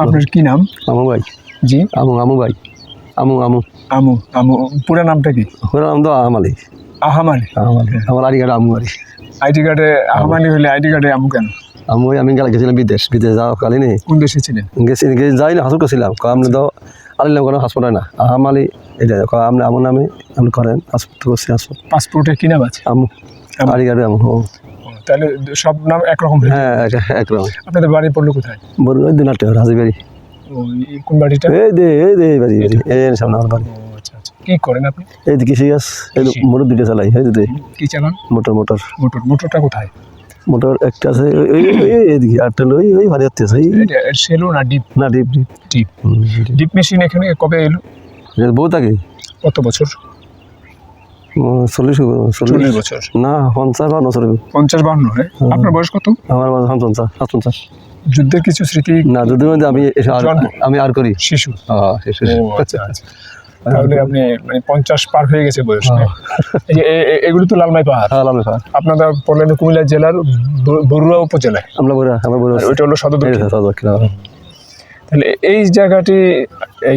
আপনার কি নাম? আমু ভাই। জি, আমু ভাই। আমু। আমু পুরো নামটা কি? পুরো নাম তো আহমালি। আহামালি। আমার আইডি কার্ড আমু আলি। আইডি কার্ডে আহামালি হলে আইডি কার্ডে আমু কেন? আমি গেছিলাম বিদেশ যাওয়া কালি নেই কোন দেশে ছিলেন? যাই না হাসপাতাল করছিলাম আপনি তো আলিলাম কোনো হাসপাতাল না আহমালি এটা আপনি আমার নামে আপনি করেন হাসপাতাল করছি হাসপাতাল। পাসপোর্টে কি নাম আছে? আমু। আইডি কার্ডে আমু। তাহলে সব নাম একরকম? হ্যাঁ একরকম। আপনাদের বাড়ি পড়লো কোথায়? বড় দিনাটে হাজিবাড়ি। কোন বাড়িটা? এই বাড়ি এই সামনে আমার বাড়ি। আচ্ছা আচ্ছা, কি করেন আপনি? এই কৃষি গাছ এই মোটর দুইটা চালাই এই দিতে। কি চালান? মোটরটা কোথায়? মোটর একটা আছে এইদিকে আটটা ওই ভারী হচ্ছে সেলো না ডিপ? না ডিপ ডিপ মেশিন এখানে কবে এলো? বহুত আগে। কত বছর? 40 বছর না 50-52 50-52। হ্যাঁ, আপনার বয়স কত? আমার 50। যুদ্ধের কিছু স্মৃতি? না যুদ্ধের মধ্যে আমি আর করি শিশু। আচ্ছা আচ্ছা, তাহলে আপনি মানে 50 পার হয়ে গেছে বয়স। এগুলো তো লালমাই পাহাড়। আপনারা পড়লেন কুমিল্লা জেলার বরুড়া উপজেলায়। আমরা ওইটা হলো সদর। তাহলে এই জায়গাটি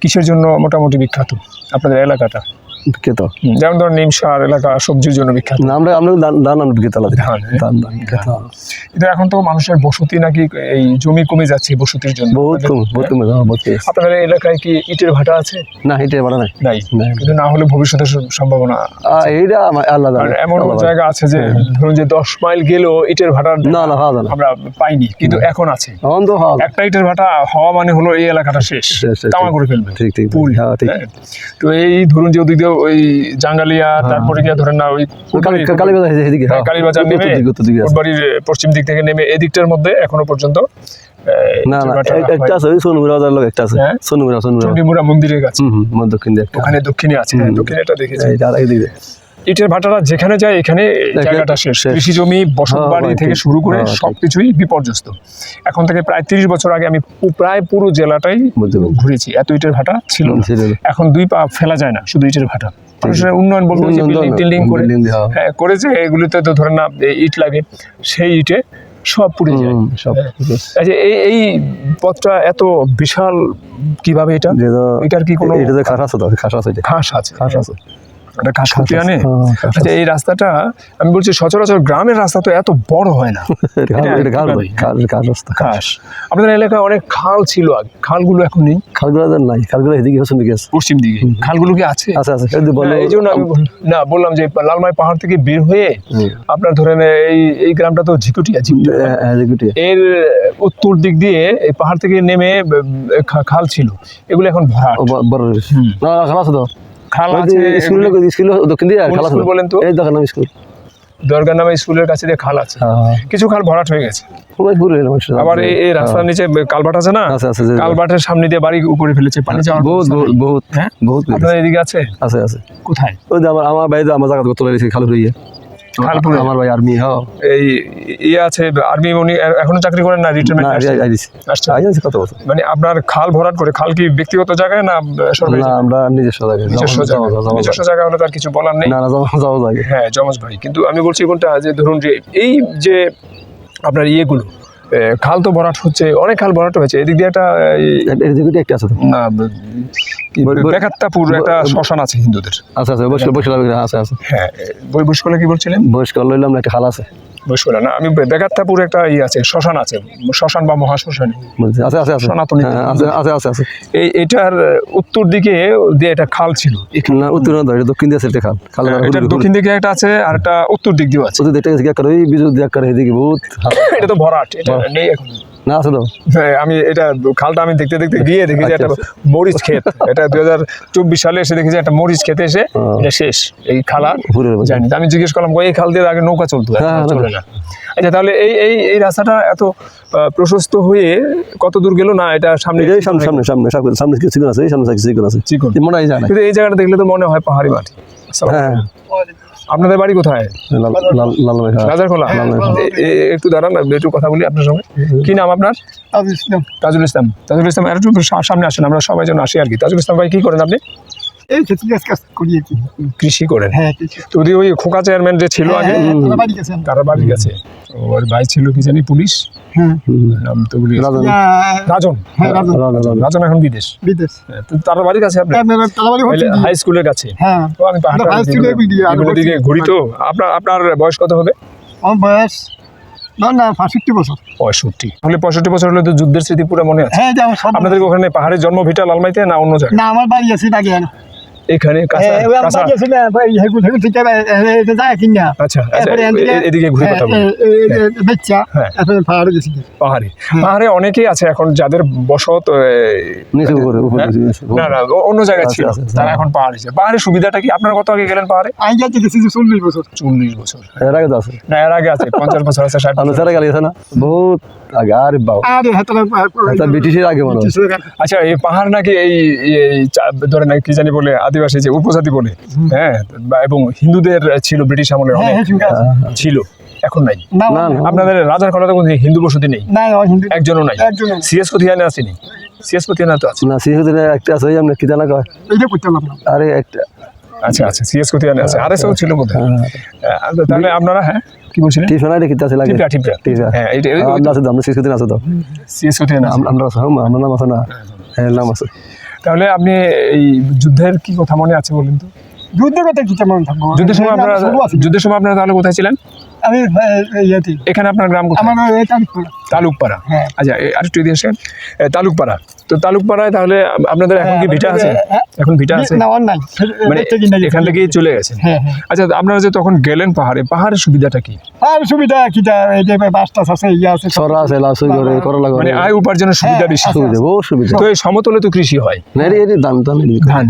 কিসের জন্য মোটামুটি বিখ্যাত আপনাদের এলাকাটা? বিখ্যাত যেমন ধরুন নিমসার এলাকা সবজির জন্য বিখ্যাত। আমরা ধান বিখ্যাত। কিন্তু এখন তো মানুষের বসতি নাকি এই জমি কমে যাচ্ছে বসতির জন্য। বহুত কমে। আপনাদের এলাকায় কি ইটের ভাটা আছে? না ইটের ভাটা নাই। কিন্তু না হলে ভবিষ্যতের সম্ভাবনা এইটা আলাদা। এমন জায়গা আছে যে ধরুন যে 10 মাইল গেলেও ইটের ভাটা আমরা পাইনি, কিন্তু এখন আছে। একটা ইটের ভাটা হওয়া মানে হলো এই এলাকাটা শেষ, তামা করে ফেলবে। তো এই ধরুন যে ওদিকে ওই জাঙ্গালিয়া, তারপরে গিয়ে ধরেন না ওই কালীবাজার নেমে বাড়ির পশ্চিম দিক থেকে নেমে এদিকটার মধ্যে এখনো পর্যন্ত একটা আছে সোনুমুরা একটা আছে চণ্ডীমুড়া মন্দিরের কাছে ওখানে দক্ষিণে আছে। দক্ষিণে এটা দেখেছি। ইটের ভাটাটা যেখানে যায় এখানে জায়গাটা শেষ। কৃষি জমি, বসত বাড়ি থেকে শুরু করে সবকিছুই বিপর্যস্ত। এখন থেকে প্রায় 30 বছর আগে আমি প্রায় পুরো জেলাটাই ঘুরেছি। এত ইটের ভাটা ছিল। এখন 2 পা ফেলা যায় না, শুধু ইটের ভাটা। মানুষের উন্নয়ন বলতে বিল্ডিং করেছে, এগুলিতে তো ধরেন না ইট লাগে, সেই ইটে সব পুড়ে যায়। এই পথটা এত বিশাল কিভাবে? এটার কি কোনো খাস আছে? আচ্ছা, এই রাস্তাটা আমি বলছি সচরাচর গ্রামের রাস্তা তো এত বড় হয় না। আপনাদের এলাকায় অনেক খাল ছিল আগে, খালগুলো এখন নেই? খালগুলো নাই, খালগুলো এদিকে পশ্চিম দিকে। খালগুলো কি আছে? এই জন্য আমি বললাম যে লালমাই পাহাড় থেকে বের হয়ে আপনার ধরেন এই গ্রামটা তো ঝিকুটিয়া। এর উত্তর দিক দিয়ে এই পাহাড় থেকে নেমে খাল ছিল, এগুলো এখন ভরাট। খাল আছে স্কুল দক্ষিণ দিয়ে খাল আছে বলেন তো? এই দোকান স্কুল দরগার নামে স্কুলের কাছে দিয়ে খাল আছে। কিছু খাল ভরাট হয়ে গেছে। আবার এই রাস্তার নিচে কালভার্ট আছে না, কালভার্টের সামনে দিয়ে বাড়ি উপরে ফেলেছে, পানি যাওয়ার বহুত। আপনাদের এদিকে আছে? কোথায়? ওই যে আমার ভাই আমার জায়গা করতে পেরেছি খালপুরে। আমার ভাই আর্মি। এই আছে আর্মি। উনি এখনো চাকরি করেন না? রিটায়ারমেন্ট কত বছর? মানে আপনার খাল ভরাট করে, খাল কি ব্যক্তিগত জায়গায় না সরকারি? আমরা নিজস্ব জায়গা হলে তার কিছু বলার নেই। হ্যাঁ, জমজ ভাই। কিন্তু আমি বলছি কোনটা, যে ধরুন যে এই যে আপনার ইয়েগুলো খাল তো ভরাট হচ্ছে, অনেক খাল ভরাট হয়েছে। এদিক দিয়ে একটা আছে না, বেকাত্তাপুর একটা শ্মশান আছে হিন্দুদের। হ্যাঁ, বৈশকলা কি বলছিলেন? বৈশকলা লইলাম একটা খাল আছে। বৈশকলা না, আমি বেকাত্তাপুর একটা আছে, শ্মশান আছে, শ্মশান বা মহাশ্মশান সনাতনী আছে। এটার উত্তর দিকে দিয়ে একটা খাল ছিল। না, উত্তর না, দক্ষিণ দিয়ে একটা খাল। এটার দক্ষিণ দিকে একটা আছে, আর একটা উত্তর দিক দিয়ে আছে। এটা তো ভরাট, এটা নেই এখন। না আছে তো। আমি এটা খালটা আমি দেখতে গিয়ে দেখি যে একটা মরিচ ক্ষেত। এটা 2024 সালে এসে দেখি যে একটা মরিচ খেতে এসে এটা শেষ। এই খাল আর জানি। আমি জিজ্ঞেস করলাম এই খাল দিয়ে আগে নৌকা চলতো, চলে না। আচ্ছা, তাহলে এই রাস্তাটা এত প্রশস্ত হয়ে কত দূর গেল? না, এটা সামনে কিন্তু এই জায়গাটা দেখলে তো মনে হয় পাহাড়ি মাটি। আপনাদের বাড়ি কোথায়? রাজারখোলা। একটু দাঁড়ান, একটু কথা বলি আপনার সঙ্গে। কি নাম আপনার? তাজুল ইসলাম। একটু সামনে আসেন, আমরা সবাই যেন আসি আর কি। তাজুল ইসলাম ভাই, কি করেন আপনি? এই ক্ষেত্রে কাজ করিয়েছি। কৃষি করেন? হ্যাঁ কৃষি। তো ওই খোকা চেয়ারম্যান যে ছিল আগে, তারা বাড়ি গেছেন। তারা বাড়ি গেছে। ওর ভাই ছিল কি জানি পুলিশ, হ্যাঁ নাম তো ভুলে গেছি। রাজন। রাজন। হ্যাঁ রাজন। রাজন এখন বিদেশ। বিদেশ। তো তার বাড়ি কাছে আপনার? তারা বাড়ি হচ্ছে। হাই স্কুলের কাছে। হ্যাঁ তো আমি পাহাড়টা হাই স্কুলের এগুলোর দিকে ঘুরি। তো আপনার বয়স কত হবে? আমার বয়স না 65 বছর। 65। তাহলে 65 বছর হলে তো যুদ্ধের স্মৃতি পুরো মনে আছে। হ্যাঁ যে আমার সব। আপনাদের ওখানে পাহাড়ের জন্ম ভিটা লালমাইতে না অন্য জায়গায়? না আমার বাড়ি আছে আগে। এখানে কাঁচা হ্যাঁ ওই আমার কাঁচা। বাড়ি আছে না ভাই হেগু হেগু থেকে এটা যায় কিনা। আচ্ছা এরপরে এদিকে ঘুরে কথা বলি। বাচ্চা হ্যাঁ। এরপরে পাহাড়ে গেছি। পাহাড়ে পাহাড়ে অনেকেই আছে এখন যাদের বসত নিচে উপরে উপরে না না অন্য জায়গায় ছিল, আচ্ছা, আচ্ছা। তারা এখন পাহাড়ে আছে। পাহাড়ের সুবিধাটা কি? আপনার কত আগে গেলেন পাহাড়ে? আমি যাইতে গেছি যে 40 বছর। 40 বছর। এর আগে তো আছে না এর আগে আছে 50 বছর আছে, 60 আমরা বছর। সারা গেছে না বহুত আগে আরে বাবা আরে হাতরা এটা ব্রিটিশের আগে মনে হয় আচ্ছা এই পাহাড় নাকি ধরে না কি জানি বলে আদিবাসী যে উপজাতি বলে, হ্যাঁ এবং হিন্দুদের ছিল ব্রিটিশ আমলে হ্যাঁ অনেক হ্যাঁ ছিল, এখন নাই। না না না আপনাদের রাজার কলাতে কোনো হিন্দু বসতি নেই? না হিন্দু একজনও নাই। একজন সিএস কোথিয়ানে আসেনি? সিএস কোথিয়ানে তো আছে। না সিহুদের একটা আছে ওই আমরা কি জানা কয় এইটা করতে পারলাম। আরে একটা আচ্ছা আচ্ছা সিএস কোথিয়ানে আছে, আরএসও ছিল বোধহয়। তাহলে আপনারা হ্যাঁ কি বলছিলেন? টিফিন আইডি কিতা আছে লাগে টিপরা টিপরা। টিফিন হ্যাঁ এইটা আমরা আছে তো আমরা সিহুদের আছে তো সিএস কোথিয়ানে আছে। আমরা আছে আমরা নাম আছে না হ্যাঁ নাম আছে তাহলে আপনি এই যুদ্ধের কি কথা মনে আছে বলেন তো? যুদ্ধের কথা কি কেমন থাকবো? যুদ্ধের সময় আপনারা তাহলে কোথায় ছিলেন? আমি ইয়াতে এখানে আপনার গ্রাম কোথায়? আমার এটা তালুকপাড়া। হ্যাঁ। আচ্ছা আরেকটু এদিকে আসেন। তালুকপাড়া। তো তালুকপাড়ায় তাহলে আপনাদের এখন কি ভিটা আছে? এখন ভিটা আছে? না অন নাই মানে এখান থেকেই চলে গেছেন? হ্যাঁ হ্যাঁ। আচ্ছা আপনারা যে তখন গেলেন পাহাড়ের সুবিধাটা কি? আর সুবিধা কিটা এই যে বাসটা আছে ইয়া আছে সরা আছে লাসুই করে করলা করে মানে আয় উপার্জনের সুবিধা বেশি। সুবিধা বহুত সুবিধা তো এই সমতলে তো কৃষি হয়। না এর দাম দাম ধান।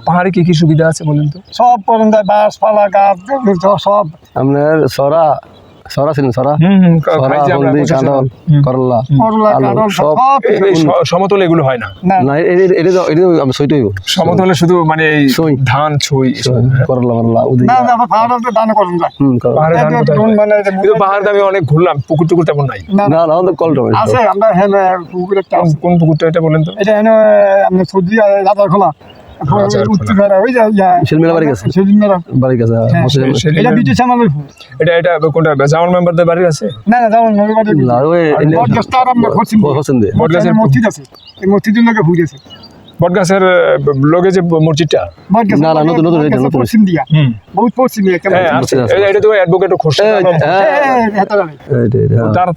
পাহাড়ে কি কি সুবিধা আছে বলেন তো? সব করুন বাস পালা গাছ সব আপনার সরা সরা ছিলেন সরা সরা খাইছি আমরা, হলদি বুঝেছি। কাঁঠাল করলা করলা আলু, কাঁঠাল সব সব এই সমতলে এগুলো হয় না। না না এটা আমি সইটাই সমতলে শুধু মানে এই ছই। ধান ছই এসব। করলা করলা উদি না না পাহাড়ে দান করুন না পাহাড়ে ধান কোথায় হয়? মানে কিন্তু পাহাড়ে আমি অনেক ঘুরলাম, পুকুর টুকুর তেমন নাই। না না না আমাদের কল টমেটো আছে আমরা হ্যাঁ পুকুরে কোন পুকুরটা এটা বলেন তো? এটা এনে আমরা সবজি রাজার খোলা রাজার খোলা। উত্তর ওই যে শিলমেলা বাড়ি গেছে সেদিন বাড়ি গেছে এটা ব্রিটিশ আমলের এটা কোনটা জামাল মেম্বারদের বাড়ি আছে? না না যেমন নবীবাড়ি না ওই বটগাছটা আর আমরা পশ্চিম হোসেন দে বটগাছের মসজিদ আছে এই মসজিদের লোকে ঘুরেছে বটগাছের লগে যে মসজিদটা। বটগাছ না, না, নতুন, নতুন, এটা নতুন। পশ্চিম দিয়া বহুত পশ্চিম দিয়া কেমন হ্যাঁ মসজিদ আছে। এটা তো অ্যাডভোকেট খোরশেদ আলম।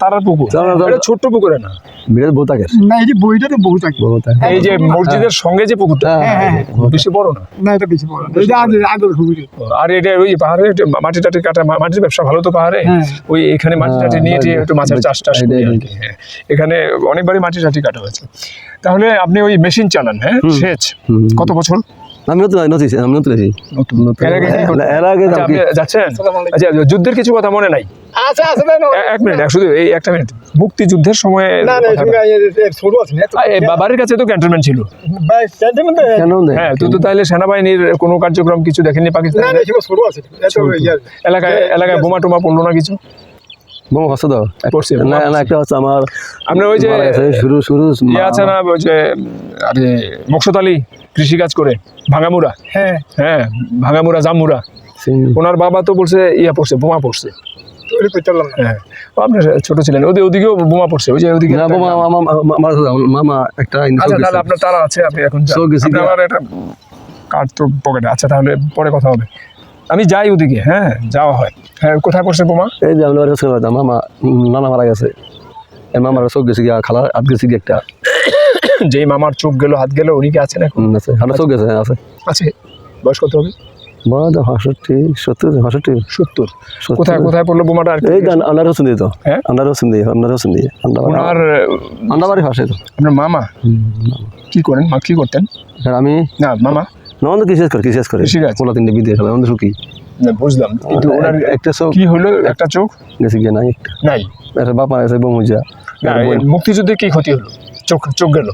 তার পুকুর। এটা ছোট্ট পুকুরে না, বিরাট বহুত আগে না এই যে বইটা তো বহুত আগে বহুত আগে এই যে মসজিদের সঙ্গে যে পুকুরটা হ্যাঁ, বেশি বড় না। না এটা বেশি বড় না। এটা আগে আগে ঘুরে আর এটা ওই পাহাড়ে মাটি টাটি কাটা, মাটির ব্যবসা ভালো তো পাহাড়ে। হ্যাঁ। ওই এখানে মাটি টাটি নিয়ে টিয়ে একটু মাছের চাষ টাস করি আর কি। হ্যাঁ এখানে অনেকবারই মাটি টাটি কাটা হয়েছে। তাহলে আপনি ওই মেশিন চালান, হ্যাঁ সেচ কত বছর? আমি নতুন আমি নতুন আছি এর আগে কি করতেন? এর আগে আচ্ছা, আপনি যাচ্ছেন? আচ্ছা যুদ্ধের কিছু কথা মনে নাই? আচ্ছা আচ্ছা না এক মিনিট শুধু এই একটা মিনিট। মুক্তিযুদ্ধের সময় না না সঙ্গে ছোট আছে না বাড়ির কাছে তো ক্যান্টনমেন্ট ছিল। ভাই সেন্টিমেন্ট কেন দেয় হ্যাঁ তো তাহলে সেনাবাহিনীর কোনো কার্যক্রম কিছু দেখেননি না পাকিস্তান না সেটা ছোট আছে এত এলাকায় বোমা টোমা পড়লো না কিছু? বোমা হচ্ছে তো পড়ছে না না একটা হচ্ছে আমার আপনার ওই যে মারা গেছে, শুরু ইয়ে আছে না ওই যে আরে মকসুদ আলী কৃষিকাজ করে ভাঙামুড়া, হ্যাঁ হ্যাঁ ভাঙামুড়া জামুরা, ওনার বাবা তো বলছে ইয়া পড়ছে, বোমা পড়ছে। তৈরি করতে পারলাম না হ্যাঁ ও আপনি ছোট ছিলেন, ওদিকেও বোমা পড়ছে, ওই যে ওদিকে না বোমা আমার মামা একটা আচ্ছা তাহলে আপনার তারা আছে, আপনি এখন যান। সব গেছি আপনি আমার একটা কার্ড তো পকেটে আচ্ছা, তাহলে পরে কথা হবে। আমি যাই ওদিকে, হ্যাঁ যাওয়া হয়। হ্যাঁ কোথায় পড়ছে বোমা? এই যে আমরা মামা নানা মারা গেছে এর মামার চোখ গেছে গিয়া খালা হাত গেছে গিয়ে একটা যেই মামার চোখ গেল হাত গেল উনি কি আছেন এখন? আছে হাতে চোখ গেছে আছে আছে। বয়স কত হবে? বড় 65 70 কোথায় কোথায় পড়লো বোমাটা? আর কি? এই গান আন্ডার হোসেন দিয়ে তো হ্যাঁ? আন্ডার হোসেন দিয়ে ওনার আন্ডা বাড়ি ফাঁসে তো আপনার মামা কি করেন? মা কি করতেন? আমি না মামা নন্দ কিসেস করে কৃষিকাজ। পোলা তিনটে বিদেশ হবে আমাদের সুখী না, বুঝলাম, কিন্তু ওনার একটা চোখ কি হলো? একটা চোখ গেছে গিয়ে নাই একটা নাই। একটা বাপা আছে বমুজা না, এই মুক্তিযুদ্ধে কি ক্ষতি হলো? চোখ গেল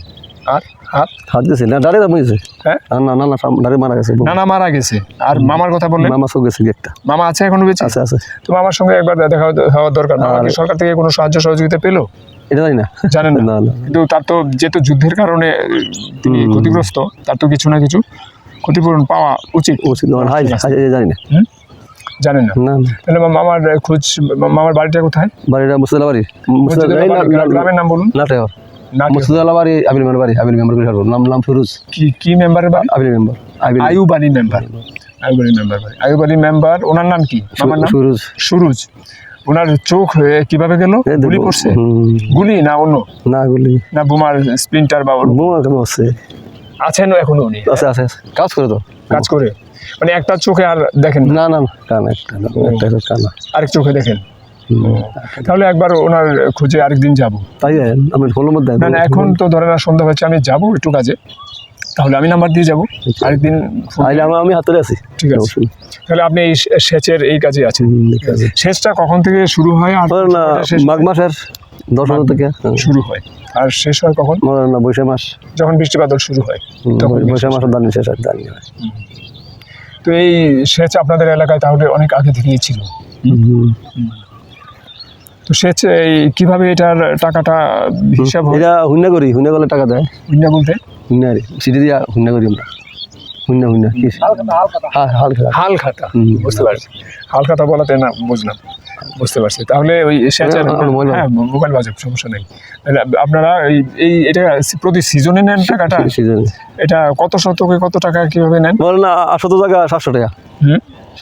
আর হাত হাত গেছে না ডারে বুঝেছে হ্যাঁ না না না ডারে মারা গেছে নানা মারা গেছে। আর মামার কথা বললেন? মামা চোখ গেছে গিয়ে একটা মামা আছে এখনো বেঁচে? আছে আছে তো মামার সঙ্গে একবার দেখা হওয়ার দরকার। মামা কি সরকার থেকে কোনো সাহায্য সহযোগিতা পেলো? এটা জানি না জানেন না? না না কিন্তু তার তো যেহেতু যুদ্ধের কারণে তিনি ক্ষতিগ্রস্ত, তার তো কিছু না কিছু ক্ষতিপূরণ পাওয়া উচিত। উচিত নয়, হাই হাই জানি না। জানেন না? না না। তাহলে মামার খোঁজ, মামার বাড়িটা কোথায়? বাড়িটা মুর্শিদাবাদ বাড়ি, মুর্শিদাবাদ গ্রামের নাম বলুন। নাটেহর, নাটেহর। মুর্শিদাবাদ বাড়ি, আবিল মেম্বার বাড়ি, আবিল মেম্বার করে নাম নাম ফিরোজ, কি মেম্বারের বাড়ি? Abil member, Ayub Ali member. Ayub Ali member বাড়ি। আইয়ুব আলী মেম্বার, ওনার নাম কি? মামার নাম ফিরোজ। সুরুজ। ওনার চোখ কিভাবে গেল? গুলি পড়ছে? গুলি না অন্য? না গুলি না বোমার স্প্লিন্টার বা অন্য? বোমা কেমন আছে? আছেন এখনো উনি? আছে আছে আছে। কাজ করে তো। কাজ করে মানে একটা চোখে আর দেখেন না? না না না, কানা একটা না, একটা কানা। আরেক চোখে দেখেন। তাহলে একবার ওনার খোঁজে আরেকদিন যাব। তাই আমি ফোনের মধ্যে না না, এখন তো ধরেন আর সন্ধ্যা হচ্ছে, আমি যাব একটু কাজে, তাহলে আমি নাম্বার দিয়ে যাব আরেকদিন। আইলে আমি হাতে আছি। ঠিক আছে, তাহলে আপনি এই সেচের এই কাজে আছেন। ঠিক আছে। সেচটা কখন থেকে শুরু হয় আর না শেষ মাঘ মাসের 10 থেকে শুরু হয় আর শেষ হয় কখন? না বৈশাখ মাস, যখন বৃষ্টি বাদল শুরু হয় তখন। বৈশাখ মাসের দান শেষ হয় দান। তো এই সেচ আপনাদের এলাকায় তাহলে অনেক আগে থেকেই ছিল। তো সেচ এই কিভাবে এটার টাকাটা হিসাব হয়? এটা হুন্না করি, হুন্না করলে টাকা দেয়। হুন্ডা বলতে? হুন্না সিটি দিয়া হুন্না করি আমরা। হুন্না হুন্না কি? হ্যাঁ হালকা। হাল খাতা। বুঝতে পারছি, হাল খাতা বলাতে না বুঝলাম, বুঝতে পারছি। তাহলে ওই সেচের, হ্যাঁ মোবাইল বাজার সমস্যা নেই। তাহলে আপনারা এই এটা প্রতি সিজনে নেন টাকাটা? সিজনে। এটা কত শতকে কত টাকা কিভাবে নেন? বল না 800 টাকা 700 টাকা।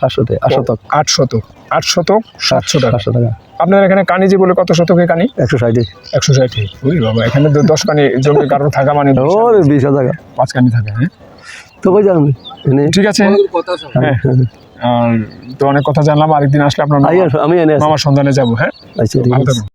700 টাকা 8 শতক। 8 শতক 8 শতক 700 টাকা। 700 টাকা। আপনার এখানে কানিজি বলে কত শতকে কানি? 160। 160। ওই বাবা, এখানে তো 10 কানি জমি কারোর থাকা মানে ওরে 20 টাকা 5 কানি থাকে। হ্যাঁ তো কই যাবেন? ঠিক আছে। হ্যাঁ, আর তো অনেক কথা জানলাম, আরেকদিন আসলে আপনার আমি এনে আছি। মামার সন্ধানে যাবো। হ্যাঁ, আচ্ছা ঠিক ভালো আছে। থাকুন।